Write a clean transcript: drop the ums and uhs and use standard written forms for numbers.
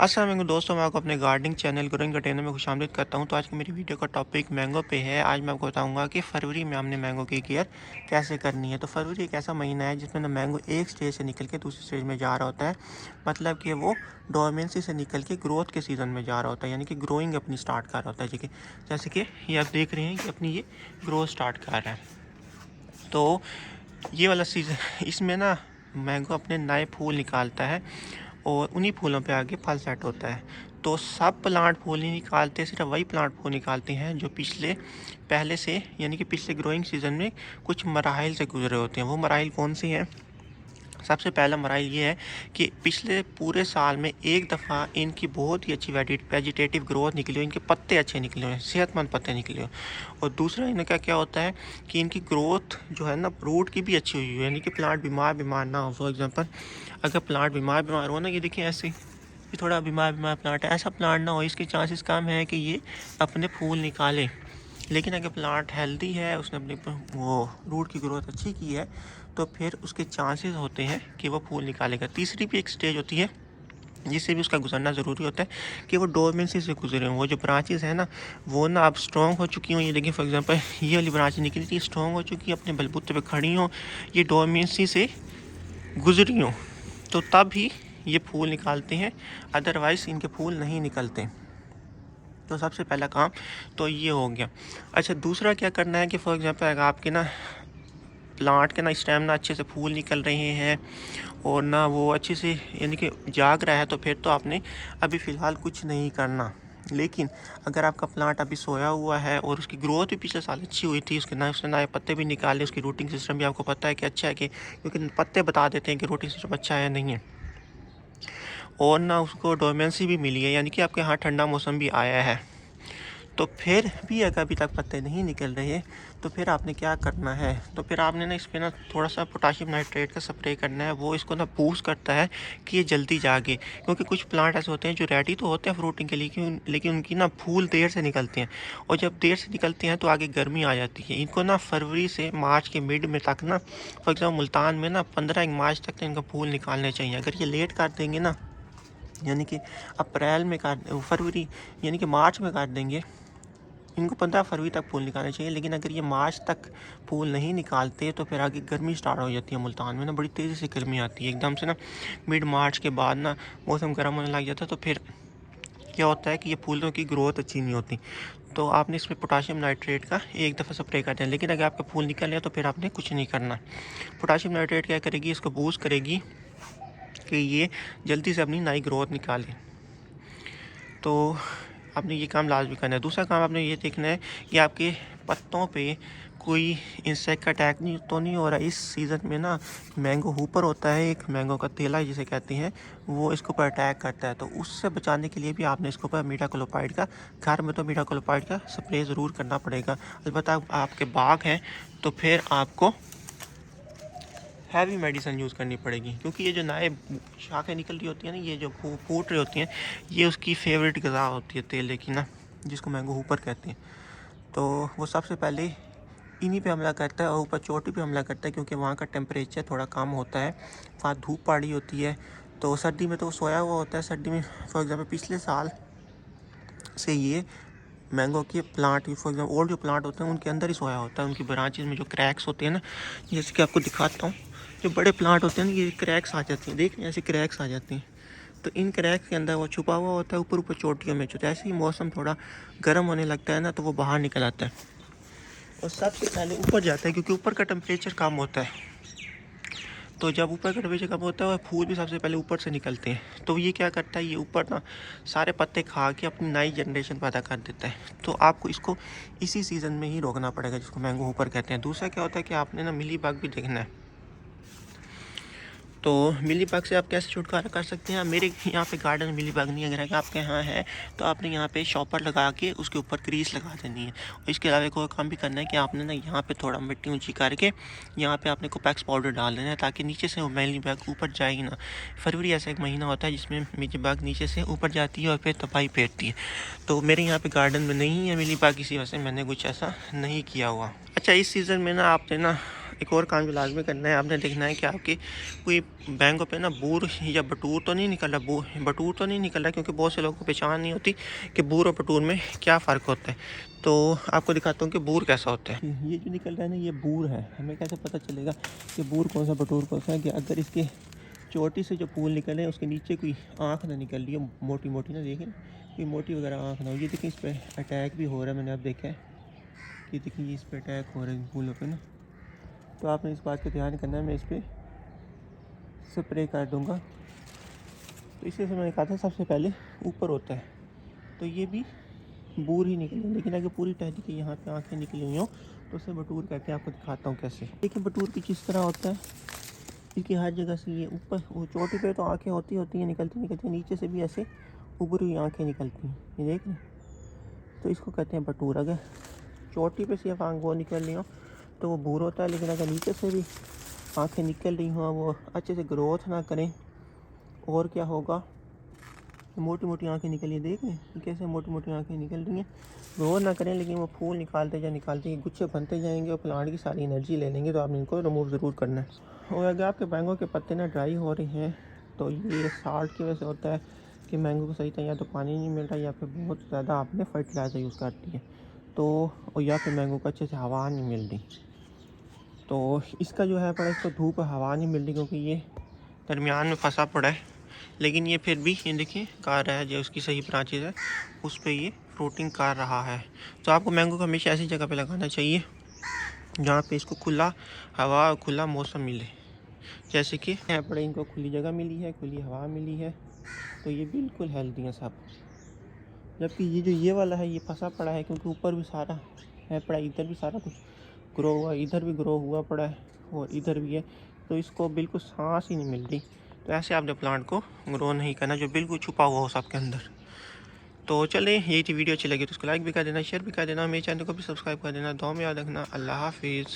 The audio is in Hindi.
अस्सलाम वालेकुम दोस्तों, मैं आपको अपने गार्डनिंग चैनल ग्रोइंग कंटेनर में खुशामदीद करता हूं। तो आज की मेरी वीडियो का टॉपिक मैंगो पे है। आज मैं आपको बताऊंगा कि फरवरी में हमने मैंगो की केयर कैसे करनी है। तो फरवरी एक ऐसा महीना है जिसमें ना मैंगो एक स्टेज से निकल के दूसरी स्टेज में जा रहा होता है। मतलब कि वो डोरमेंसी से निकल के ग्रोथ के सीज़न में जा रहा होता है, यानी कि ग्रोइंग अपनी स्टार्ट कर रहा होता है। ठीक है, जैसे कि ये आप देख रहे हैं कि अपनी ये ग्रोथ स्टार्ट कर रहा है। तो ये वाला सीज़न इसमें ना मैंगो अपने नए फूल निकालता है और उन्हीं फूलों पे आगे फल सेट होता है। तो सब प्लांट फूल नहीं निकालते, सिर्फ वही प्लांट फूल निकालते हैं जो पहले से यानी कि पिछले ग्रोइंग सीज़न में कुछ मराहिल से गुजरे होते हैं। वो मराहिल कौन सी हैं? सबसे पहला मराइल ये है कि पिछले पूरे साल में एक दफ़ा इनकी बहुत ही अच्छी वेजिटेटिव ग्रोथ निकली हो, इनके पत्ते अच्छे निकले हो, सेहतमंद पत्ते निकले हो। और दूसरा इनका क्या होता है कि इनकी ग्रोथ जो है ना रूट की भी अच्छी हुई हो, यानी कि प्लांट बीमार ना हो। फॉर एग्जांपल अगर प्लांट बीमार हो ना, ये देखिए ऐसे ये थोड़ा बीमार प्लांट है, ऐसा प्लांट ना हो, इसके चांसेस कम है कि ये अपने फूल निकाले। लेकिन अगर प्लांट हेल्दी है, उसने अपनी वो रूट की ग्रोथ अच्छी की है, तो फिर उसके चांसेस होते हैं कि वो फूल निकालेगा। तीसरी भी एक स्टेज होती है जिससे भी उसका गुजरना ज़रूरी होता है कि वो डोरमेंसी से गुजरे हों। वो जो ब्रांचेस हैं ना, वो ना अब स्ट्रॉन्ग हो चुकी हों। ये देखिए फॉर एग्जांपल ये वाली ब्रांच निकली थी, स्ट्रॉन्ग हो चुकी है, अपने बलबूते पे खड़ी हों, ये डोरमेंसी से गुजरी हों, तो तब ही ये फूल निकालते हैं, अदरवाइज़ इनके फूल नहीं निकलते। तो सबसे पहला काम तो ये हो गया। अच्छा, दूसरा क्या करना है कि फॉर एग्जांपल अगर आपके ना प्लांट के ना स्टेम ना अच्छे से फूल निकल रहे हैं और ना वो अच्छे से यानी कि जाग रहा है, तो फिर तो आपने अभी फ़िलहाल कुछ नहीं करना। लेकिन अगर आपका प्लांट अभी सोया हुआ है और उसकी ग्रोथ भी पिछले साल अच्छी हुई थी, उसने नए पत्ते भी निकाले, उसकी रूटिंग सिस्टम भी आपको पता है कि अच्छा है, कि क्योंकि पत्ते बता देते हैं कि रूटिंग सिस्टम अच्छा है नहीं है, और ना उसको डोरमेंसी भी मिली है, यानी कि आपके यहाँ ठंडा मौसम भी आया है, तो फिर भी अगर अभी तक पत्ते नहीं निकल रहे, तो फिर आपने क्या करना है? तो फिर आपने ना इस पर ना थोड़ा सा पोटाशियम नाइट्रेट का स्प्रे करना है। वो इसको ना बूस्ट करता है कि ये जल्दी जागे, क्योंकि कुछ प्लांट ऐसे होते हैं जो रेडी तो होते हैं फ्रूटिंग के लिए, लेकिन उनकी ना फूल देर से निकलते हैं, और जब देर से निकलते हैं तो आगे गर्मी आ जाती है। इनको ना फरवरी से मार्च के मिड में तक ना, फॉर एग्जाम्पल मुल्तान में ना 15 मार्च तक तो इनका फूल निकालने चाहिए। अगर ये लेट कर देंगे ना, यानी कि अप्रैल में काट फरवरी यानी कि मार्च में काट देंगे, इनको 15 फरवरी तक फूल निकालने चाहिए। लेकिन अगर ये मार्च तक फूल नहीं निकालते, तो फिर आगे गर्मी स्टार्ट हो जाती है। मुल्तान में ना बड़ी तेज़ी से गर्मी आती है एकदम से ना, मिड मार्च के बाद ना मौसम गर्म होने लग जाता है, तो फिर क्या होता है कि ये फूलों की ग्रोथ अच्छी नहीं होती। तो आपने इसमें पोटाशियम नाइट्रेट का एक दफ़ा स्प्रे कर दिया। लेकिन अगर आपका फूल निकल गया तो फिर आपने कुछ नहीं करना। पोटाशियम नाइट्रेट क्या करेगी, इसको बूस्ट करेगी कि ये जल्दी से अपनी नई ग्रोथ निकाले। तो आपने ये काम लाजमी करना है। दूसरा काम आपने ये देखना है कि आपके पत्तों पे कोई इंसेक्ट का अटैक नहीं हो रहा। इस सीज़न में ना मैंगो हुपर होता है, एक मैंगो का तेला जिसे कहते हैं, वो इसके ऊपर अटैक करता है। तो उससे बचाने के लिए भी आपने इसके ऊपर मीडाक्लोपाइड का, घर में तो मीडाक्लोपाइड का स्प्रे ज़रूर करना पड़ेगा। अलबत्ता आपके बाग हैं तो फिर आपको हैवी मेडिसिन यूज़ करनी पड़ेगी, क्योंकि ये जो नए शाखें निकल रही होती हैं ना, ये जो फूट रही होती हैं, ये उसकी फेवरेट ग़िज़ा होती है तेले की ना, जिसको मैंगो हुपर कहते हैं। तो वो सबसे पहले इन्हीं पे हमला करता है और ऊपर चोटी पे हमला करता है, क्योंकि वहाँ का टेम्परेचर थोड़ा कम होता है, वहाँ धूप पड़ी होती है। तो सर्दी में तो वो सोया हुआ होता है। सर्दी में फॉर एग्ज़ाम्पल पिछले साल से ये मैंगो के प्लांट, फॉर एग्जाम्पल ओल्ड जो प्लांट होते हैं उनके अंदर ही सोया होता है। उनकी ब्रांचेस में जो क्रैक्स होते हैं ना, जैसे कि आपको दिखाता हूँ, जो बड़े प्लांट होते हैं ना, ये क्रैक्स आ जाती हैं, देख रहे हैं ऐसे क्रैक्स आ जाती हैं। तो इन क्रैक्स के अंदर वो छुपा हुआ होता है, ऊपर ऊपर चोटियों में। जैसे ही मौसम थोड़ा गर्म होने लगता है ना, तो वो बाहर निकल आता है और सबसे पहले ऊपर जाता है, क्योंकि ऊपर का टेम्परेचर कम होता है। तो जब ऊपर का टेम्परेचर कम होता है, फूल भी सबसे पहले ऊपर से निकलते हैं। तो ये क्या करता है, ये ऊपर ना सारे पत्ते खा के अपनी नई जनरेशन पैदा कर देता है। तो आपको इसको इसी सीज़न में ही रोकना पड़ेगा, जिसको मैंगो ऊपर कहते हैं। दूसरा क्या होता है कि आपने ना मिली बग भी देखना है। तो मिली बग से आप कैसे छुटकारा कर सकते हैं? मेरे यहाँ पे गार्डन में मिली बग नहीं है। अगर आपके यहाँ है तो आपने यहाँ पे शॉपर लगा के उसके ऊपर ग्रीस लगा देनी है। और इसके अलावा कोई काम भी करना है कि आपने ना यहाँ पे थोड़ा मिट्टी ऊंची करके यहाँ पे आपने कोपेक्स पाउडर डाल देना है, ताकि नीचे से वो मिली बग ऊपर जाएगी ना। फरवरी ऐसा एक महीना होता है जिसमें मिली बग नीचे से ऊपर जाती है और फिर तबाही फेरती है। तो मेरे यहाँ पे गार्डन में नहीं है मिली बग, इसी वजह से मैंने कुछ ऐसा नहीं किया हुआ। अच्छा, इस सीज़न में ना आपने ना एक और काम जो लाजमी करना है, आपने देखना है कि आपकी कोई मैंगो पे ना बूर या बटूर तो नहीं निकल रहा, बटूर तो नहीं निकल रहा, क्योंकि बहुत से लोगों को पहचान नहीं होती कि बूर और बटूर में क्या फ़र्क होता है। तो आपको दिखाता हूँ कि बूर कैसा होता है। ये जो निकल रहा है ना, ये बूर है। हमें कैसे पता चलेगा कि बूर कौन सा बटूर कौन सा है? कि अगर इसके चोटी से जो फूल निकले उसके नीचे कोई आँख ना निकल रही है मोटी मोटी ना, देखिए कोई मोटी वगैरह आँख ना हो। ये देखिए इस पर अटैक भी हो रहा है, मैंने अब देखा है कि देखिए इस पर अटैक हो रहा है फूलों पे ना। तो आपने इस बात का ध्यान करना है। मैं इस पर स्प्रे कर दूँगा। तो इसलिए से मैंने कहा था सबसे पहले ऊपर होता है, तो ये भी बूर ही निकली। लेकिन अगर पूरी टहनी की यहाँ पे आँखें निकली हुई हों तो उसे बटूर कहते हैं। आपको दिखाता हूँ कैसे। देखिए बटूर की किस तरह होता है, इसकी हर जगह से ये ऊपर वो चोटी पे तो आँखें होती हैं निकलती हैं, नीचे से भी ऐसे उभरी हुई आँखें निकलती हैं, ये देख रहे हैं। तो इसको कहते हैं बटूर। अगर चोटी पे सिर्फ आँख वो निकल रही हो तो वो बूर होता है। लेकिन अगर नीचे से भी आँखें निकल रही हों, वो अच्छे से ग्रोथ ना करें, और क्या होगा, मोटी मोटी आँखें निकली, देख रहे हैं कैसे मोटी मोटी आँखें निकल रही हैं। ग्रोथ ना करें लेकिन वो फूल निकालते गुच्छे बनते जाएंगे और प्लांट की सारी एनर्जी ले लेंगे। तो आपने इनको रिमूव ज़रूर करना है। और अगर आपके मैंगो के पत्ते ना ड्राई हो रहे हैं तो ये साल्ट की वजह से होता है कि मैंगो को सही तरह या तो पानी नहीं मिल रहा, या फिर बहुत ज़्यादा आपने फर्टिलाइज़र यूज़ कर दिया, तो और या फिर मैंगो को अच्छे से हवा नहीं मिल रही। तो इसका जो है पड़ा, इसको धूप हवा नहीं मिल रही क्योंकि ये दरमियान में फंसा पड़ा है। लेकिन ये फिर भी ये देखिए कर रहा है, जो उसकी सही ब्रांचेज है उस पर ये फ्रूटिंग कर रहा है। तो आपको मैंगो को हमेशा ऐसी जगह पे लगाना चाहिए जहाँ पे इसको खुला हवा और खुला मौसम मिले। जैसे कि यहाँ पर इनको खुली जगह मिली है, खुली हवा मिली है, तो ये बिल्कुल हेल्दी है सब। जबकि ये जो ये वाला है ये फंसा पड़ा है, क्योंकि ऊपर भी सारा है पड़ा, इधर भी सारा कुछ ग्रो हुआ, इधर भी ग्रो हुआ पड़ा है और इधर भी है, तो इसको बिल्कुल सांस ही नहीं मिल रही। तो ऐसे आपने प्लांट को ग्रो नहीं करना जो बिल्कुल छुपा हुआ हो सबके अंदर। तो चलें, यही थी वीडियो अच्छी लगी तो उसको लाइक भी कर देना, शेयर भी कर देना, मेरे चैनल को भी सब्सक्राइब कर देना। दुआ में याद रखना। अल्लाह हाफिज़।